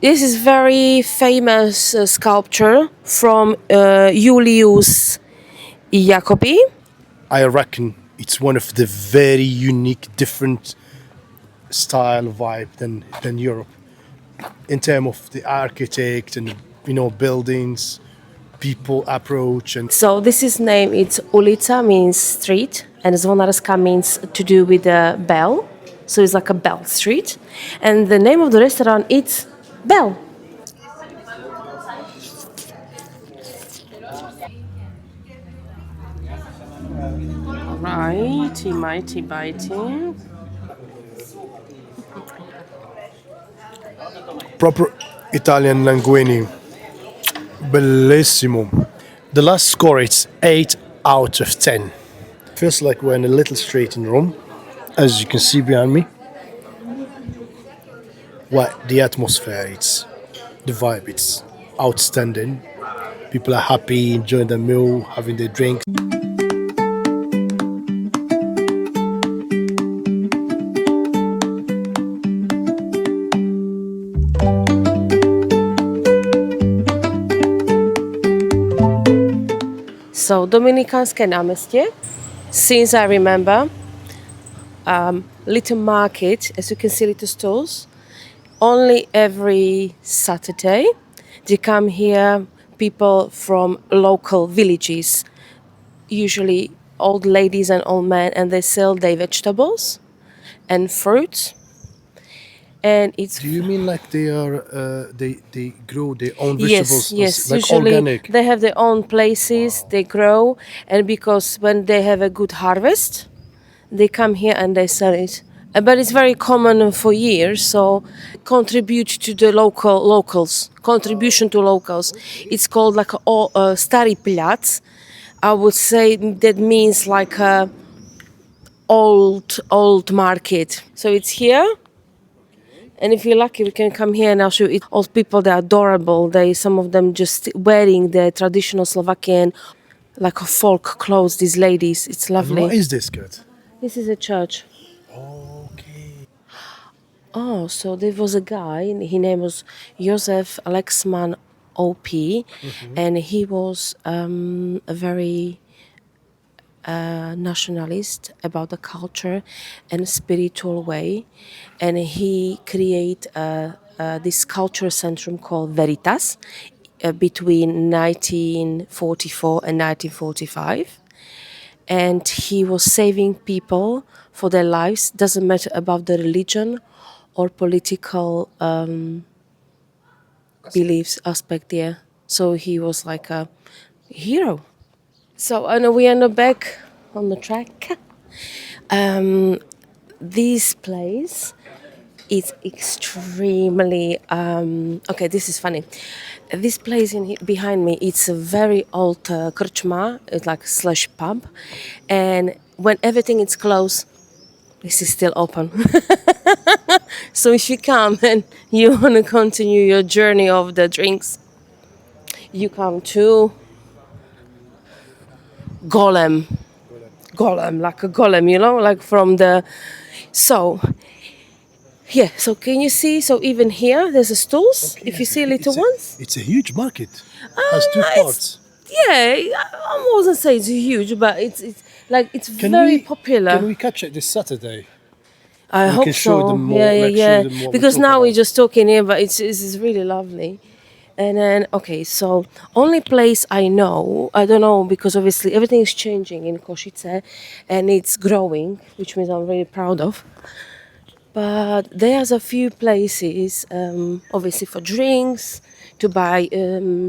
This is very famous sculpture from Julius Jacobi. I reckon it's one of the very unique, different style vibe than Europe in terms of the architect and buildings, people approach and So this is name. It's ulica means street, and Zvonarska means to do with the bell. So it's like a bell street, and the name of the restaurant it's Bell. Righty, mighty, bitey. proper Italian linguini. Bellissimo. The last score it's 8 out of 10. Feels like we're in a little street in Rome, as you can see behind me. What the atmosphere, it's the vibe, it's outstanding. People are happy, enjoying their meal, having their drink. So Dominikanské náměstí, since I remember, little market, as you can see, little stores. Only every Saturday, they come here people from local villages, usually old ladies and old men, and they sell their vegetables and fruits. And it's Do you mean like they are they grow their own vegetables? yes. Like Usually organic? they have their own places. They grow, and because when they have a good harvest, they come here and they sell it. But it's very common for years, so contribute to the locals. Contribution to locals. It's called like a stari plac. I would say that means like a old market. So it's here. And if you're lucky, we can come here and I'll show you. Old people, they're adorable. Some of them just wearing the traditional Slovakian, like a folk clothes. These ladies, it's lovely. What is this, Kurt? This is a church. Okay. Oh, so there was a guy. His name was Josef Lexman OP, and he was a very nationalist about the culture and spiritual way, and he created this culture centrum called Veritas between 1944 and 1945, and he was saving people for their lives. Doesn't matter about the religion or political beliefs aspect. Yeah, so he was like a hero. So I know we are now back on the track. This place is extremely okay. This is funny. This place behind me, it's a very old krčma. It's like slash pub, and when everything is closed, this is still open. So if you come and you want to continue your journey of the drinks, you come to Golem, like a golem, like from the. So, yeah. So can you see? So even here, there's a stools. Okay, if you see little ones. It's a huge market. Has two parts. Yeah, I wasn't say it's huge, but it's like it's very popular. Can we catch it this Saturday? I We hope can show so. them more, Yeah, like, show yeah. them what we Because talk now we're about. just talking here, but it's really lovely. And then okay, so only place I know, I don't know because obviously everything is changing in Kosice, and it's growing, which means I'm really proud of. But there's a few places, obviously for drinks, to buy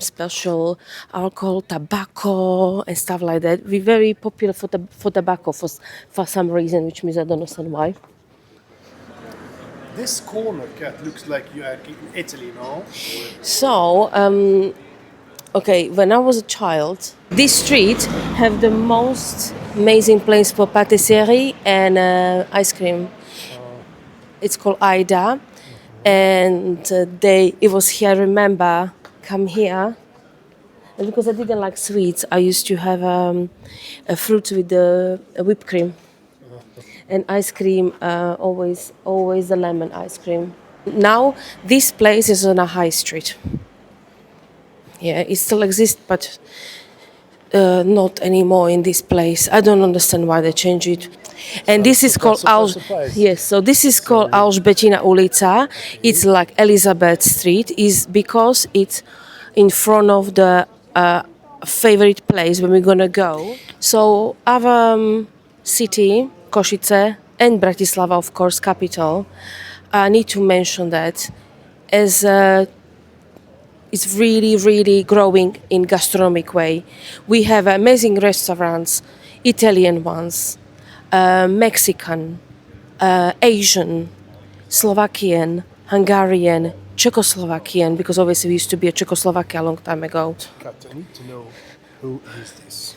special alcohol, tobacco, and stuff like that. We're very popular for tobacco for some reason, which means I don't understand why. This corner, Cat, looks like you are in Italy, no? So, okay, when I was a child, this street have the most amazing place for patisserie and ice cream. It's called Aida, and it was here. I remember come here, and because I didn't like sweets, I used to have a fruit with the whipped cream, and ice cream. Always the lemon ice cream. Now this place is on a high street. Yeah, it still exists, but not anymore in this place. I don't understand why they changed it. And this is called Surprise. yes. So this is called Alžbetina ulica. It's like Elisabeth Street. Is because it's in front of the favorite place when we're gonna go. So our city, Košice, and Bratislava, of course, capital. I need to mention that as it's really, really growing in gastronomic way. We have amazing restaurants, Italian ones, Mexican, Asian, Slovakian, Hungarian, Czechoslovakian, because obviously we used to be a Czechoslovakia a long time ago. Kat, I need to know who is this.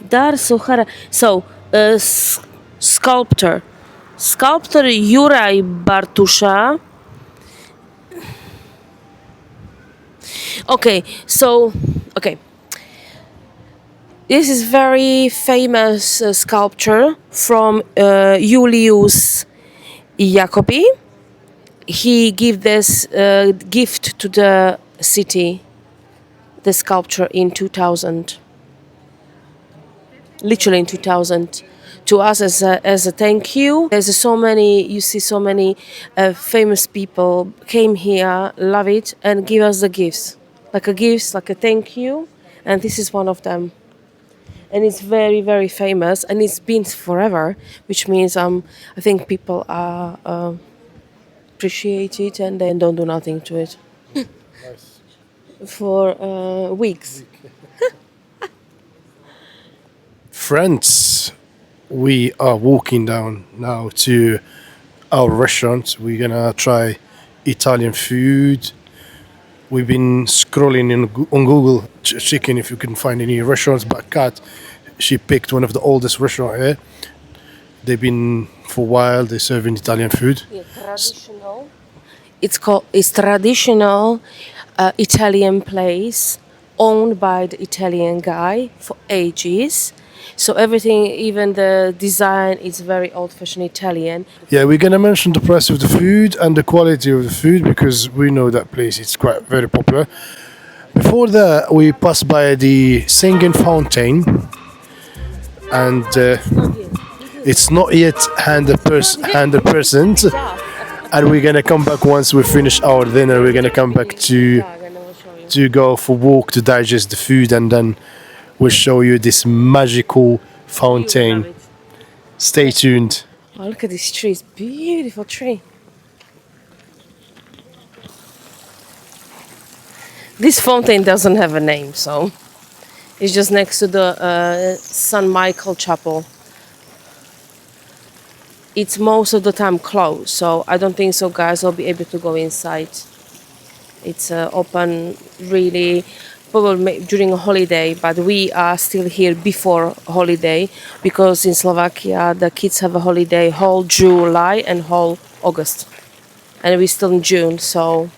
Dar Suchara. So, sculptor. Sculptor Juraj Bartusza. Okay, so, okay. This is very famous sculpture from Julius Jacobi. He gave this gift to the city, the sculpture in 2000. Literally in 2000, to us as a thank you. There's so many, you see so many famous people came here, love it, and give us the gifts, like a gifts, like a thank you, and this is one of them. And it's very, very famous, and it's been forever, which means I think people are appreciate it and then don't do nothing to it Nice. for weeks. Friends, we are walking down now to our restaurant. We're gonna try Italian food. We've been scrolling on Google, checking if you can find any restaurants. But Kat, she picked one of the oldest restaurants here. They've been for a while. They're serving Italian food. Yeah, traditional. It's traditional Italian place owned by the Italian guy for ages. So everything, even the design, is very old-fashioned Italian. Yeah, we're gonna mention the price of the food and the quality of the food because we know that place. It's quite very popular. Before that, we passed by the singing fountain, and it's not yet 100%. And we're gonna come back once we finish our dinner. We're gonna come back to go for walk to digest the food, and then we'll show you this magical fountain. Stay tuned. Oh, look at this tree! It's a beautiful tree. This fountain doesn't have a name, so it's just next to the St. Michael Chapel. It's most of the time closed, so I don't think so guys will be able to go inside. It's open really probably during a holiday, but we are still here before holiday because in Slovakia the kids have a holiday whole July and whole August, and we're still in June, so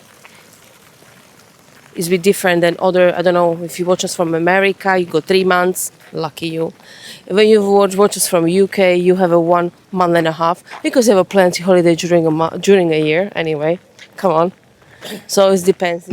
it's a bit different than other. I don't know if you watch us from America, you go 3 months, lucky you. When you watch us from UK, you have a 1 month and a half because you have a plenty holiday during a year anyway. Come on, so it depends.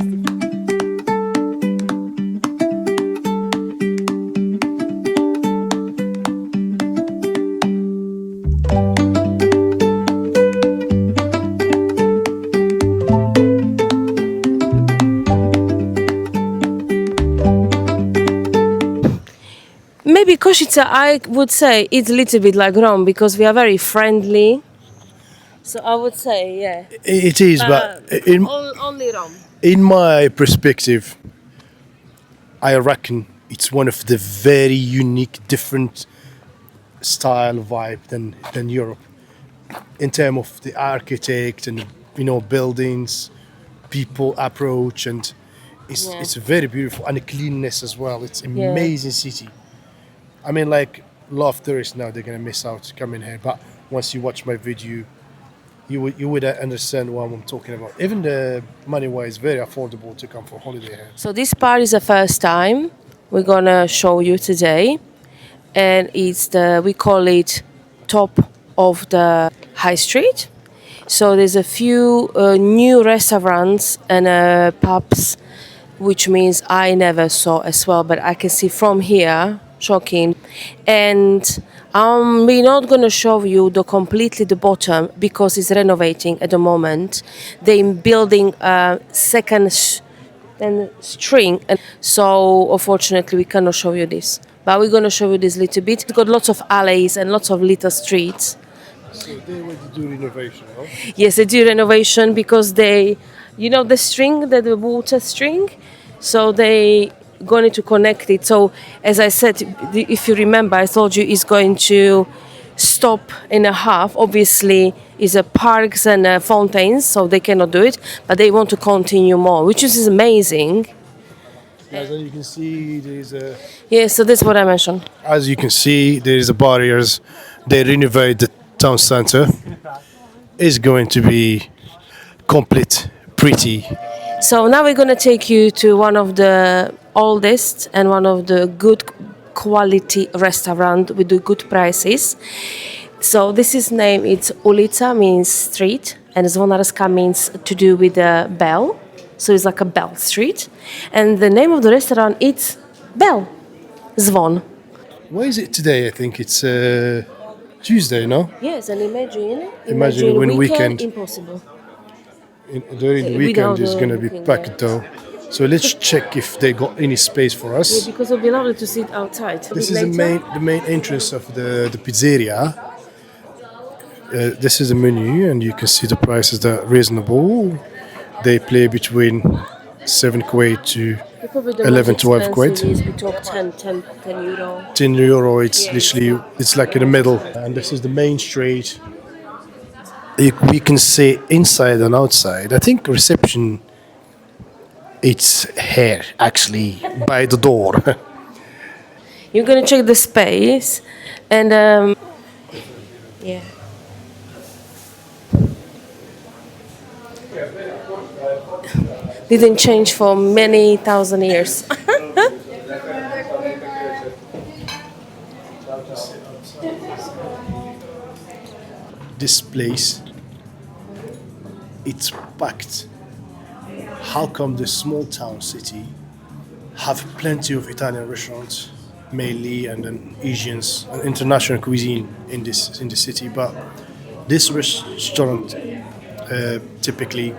Maybe Kosice, I would say it's a little bit like Rome because we are very friendly. So I would say, yeah. It is, but Only Rome. in my perspective, I reckon it's one of the very unique, different style vibe than Europe in terms of the architect and buildings, people approach, and Yeah. it's very beautiful, and the cleanness as well. It's amazing city. I mean, like, a lot of tourists now they're gonna miss out coming here, but once you watch my video, you would understand what I'm talking about. Even the money wise, very affordable to come for holiday here. So this part is the first time we're gonna show you today, and we call it top of the high street. So there's a few new restaurants and pubs, which means I never saw as well, but I can see from here. Shocking. And we're not going to show you the completely the bottom because it's renovating at the moment. They're building a second then string, and so unfortunately we cannot show you this, but we're going to show you this little bit. It's got lots of alleys and lots of little streets. So they want to do renovation, huh? Yes, they do renovation because they, you know, the string, the water string, so they going to connect it. So as I said, if you remember, I told you it's going to stop in a half. Obviously is a parks and fountains, so they cannot do it, but they want to continue more, which is amazing. As you can see, there is a. Yeah, so that's what I mentioned. As you can see, there is a barriers. They renovate the town center. It's going to be complete, pretty. So now we're going to take you to one of the oldest and one of the good quality restaurant with the good prices. So this is name, it's ulica, means street, and zvonarska means to do with the bell. So it's like a bell street. And the name of the restaurant is Bell, Zvon. Why is it today? I think it's Tuesday, no? Yes, and Imagine when weekend. Impossible. During the weekend Without is the going to be booking, packed though. So let's check if they got any space for Yeah, us. because it would be lovely to sit outside. This is the main entrance of the pizzeria. This is the menu, and you can see the prices that are reasonable. They play between 7 quid to 11, 12 quid. We talk 10 euro. 10 euro, it's literally, it's like in the middle. And this is the main street. We can see inside and outside. I think reception, it's here, actually, by the door. You're gonna check the space, and yeah. Didn't change for many thousand years. This place, it's packed. How come this small town city have plenty of Italian restaurants, mainly, and then Asians and international cuisine in the city? But this restaurant typically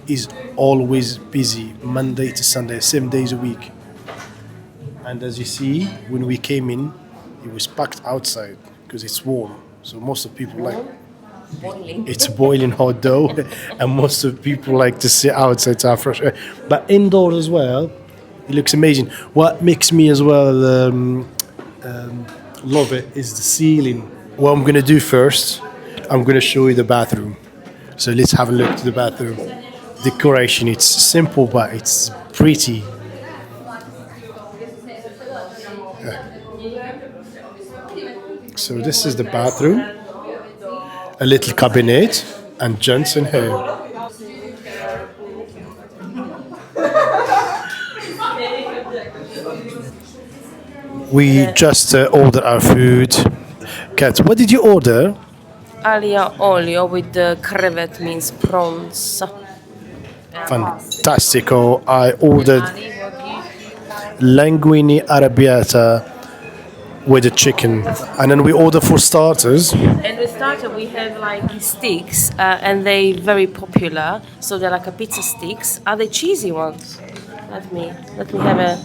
is always busy, Monday to Sunday, 7 days a week. And as you see, when we came in, it was packed outside because it's warm. So most of people like it's boiling hot dough, and most of people like to sit outside to have fresh air. But indoors as well, it looks amazing. What makes me as well love it is the ceiling. What I'm gonna do first, I'm gonna show you the bathroom. So let's have a look to the bathroom. Decoration, it's simple but it's pretty. So this is the bathroom, a little cabinet, and Johnson here. We just ordered our food. Kat, what did you order? Alia olio with the crevet, means prawns. Fantastico. I ordered linguini arrabbiata with the chicken, and then we order for starters. And the starter we have like sticks, and they very popular. So they're like a pizza sticks. Are they cheesy ones? Let me have a.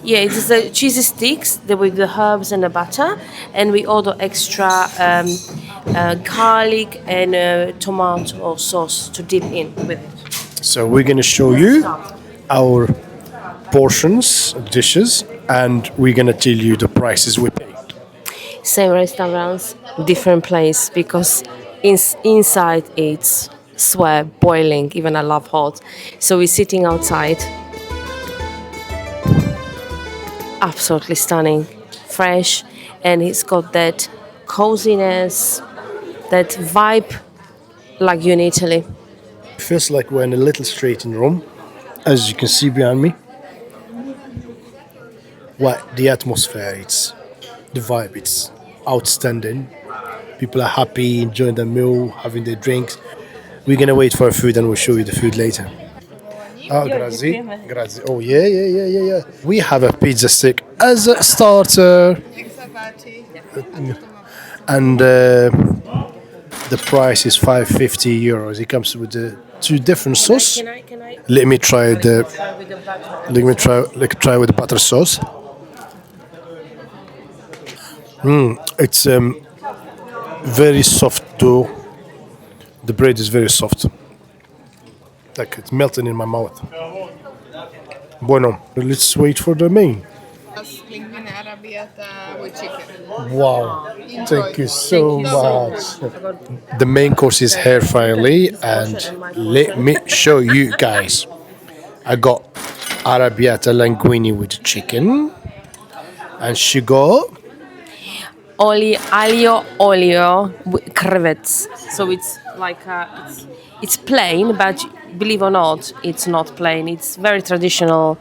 Yeah, it's the cheesy sticks with the herbs and the butter, and we order extra garlic and tomato sauce to dip in with it. So we're going to show you our portions, dishes, and we're going to tell you the prices we pay. Same restaurants, different place, because inside it's sweat, boiling, even I love hot. So we're sitting outside. Absolutely stunning, fresh, and it's got that coziness, that vibe like you in Italy. It feels like we're in a little street in Rome, as you can see behind me. What the atmosphere, it's the vibe, it's outstanding. People are happy, enjoying the meal, having their drinks. We're gonna wait for food and we'll show you the food later. Oh, grazie. Grazie. Oh, yeah, yeah, yeah, yeah, yeah. We have a pizza stick as a starter. And the price is 550 euros. It comes with the two different sauce. Let me try the. Let me try with the butter sauce. It's very soft dough. The bread is very soft. Like it's melting in my mouth. Bueno, let's wait for the main. Linguini arrabbiata with chicken. Wow, thank you so Thank you so much. The main course is hair finally, and let me show you guys. I got arrabbiata linguini with chicken, and she got olio crevets. So it's like it's plain, but believe or not, it's not plain. It's very traditional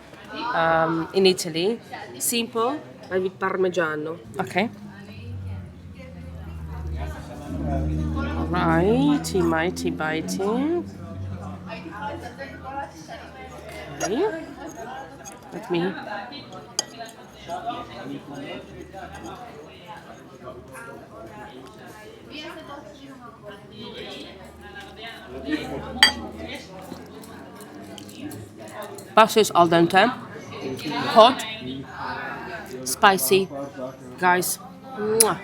in Italy. Simple, but with parmigiano. Okay. Righty, mighty, bitey. Okay. Let me. Pasta is al dente, hot, spicy, guys. Mwah.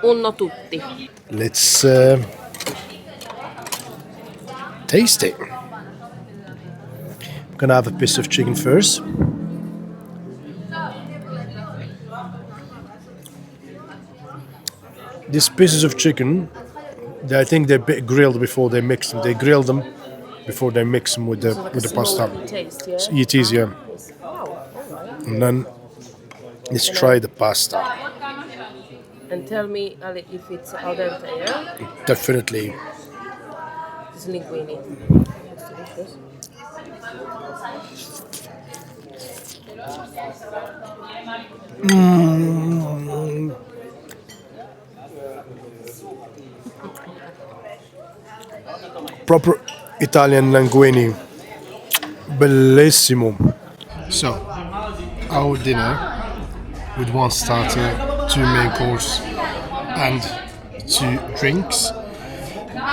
Uno tutti. let's taste it. I'm gonna have a piece of chicken first. These pieces of chicken, I think they're a bit grilled before they mix them. They grill them before they mix them with the pasta. Taste, yeah? It is, yeah. And then let's try the pasta. And tell me, Ali, if it's al dente, yeah? Definitely. It's linguini. It's delicious. Proper Italian linguini. Bellissimo. So, our dinner with one starter, two main course, and two drinks.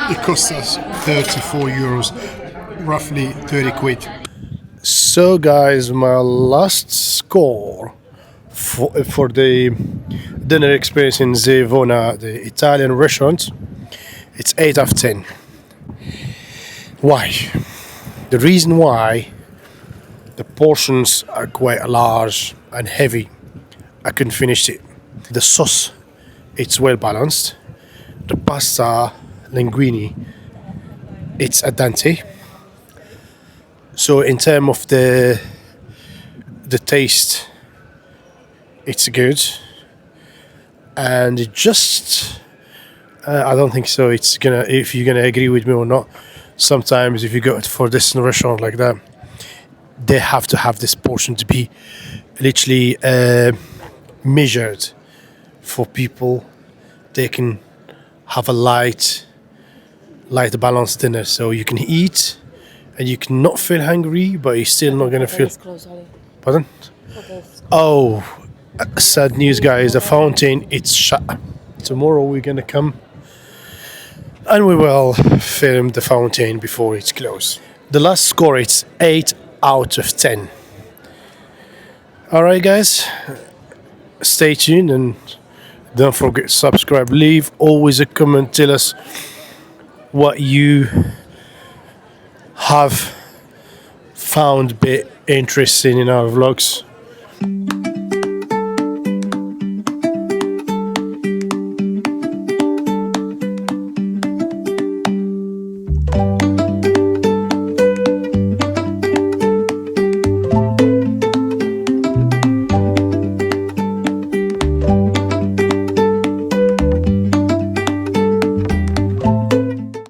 It cost us 34 euros, roughly 30 quid. So, guys, my last score for the dinner experience in Zevona, the Italian restaurant, it's 8 out of 10. Why? The reason why, the portions are quite large and heavy. I couldn't finish it. The sauce, it's well balanced. The pasta, linguini, it's al dente. So in terms of the taste, it's good. And it just, I don't think so. It's gonna, if you're gonna agree with me or not. Sometimes if you go for this restaurant like that, they have to have this portion to be literally measured for people. They can have a light balanced dinner, so you can eat and you can not feel hungry, but you're still not gonna feel. Pardon? Oh, sad news, guys. The fountain it's shut. Tomorrow we're gonna come and we will film the fountain before it's closed. The last score it's 8 out of 10. Alright, guys, stay tuned and don't forget to subscribe. Leave always a comment. Tell us what you have found a bit interesting in our vlogs.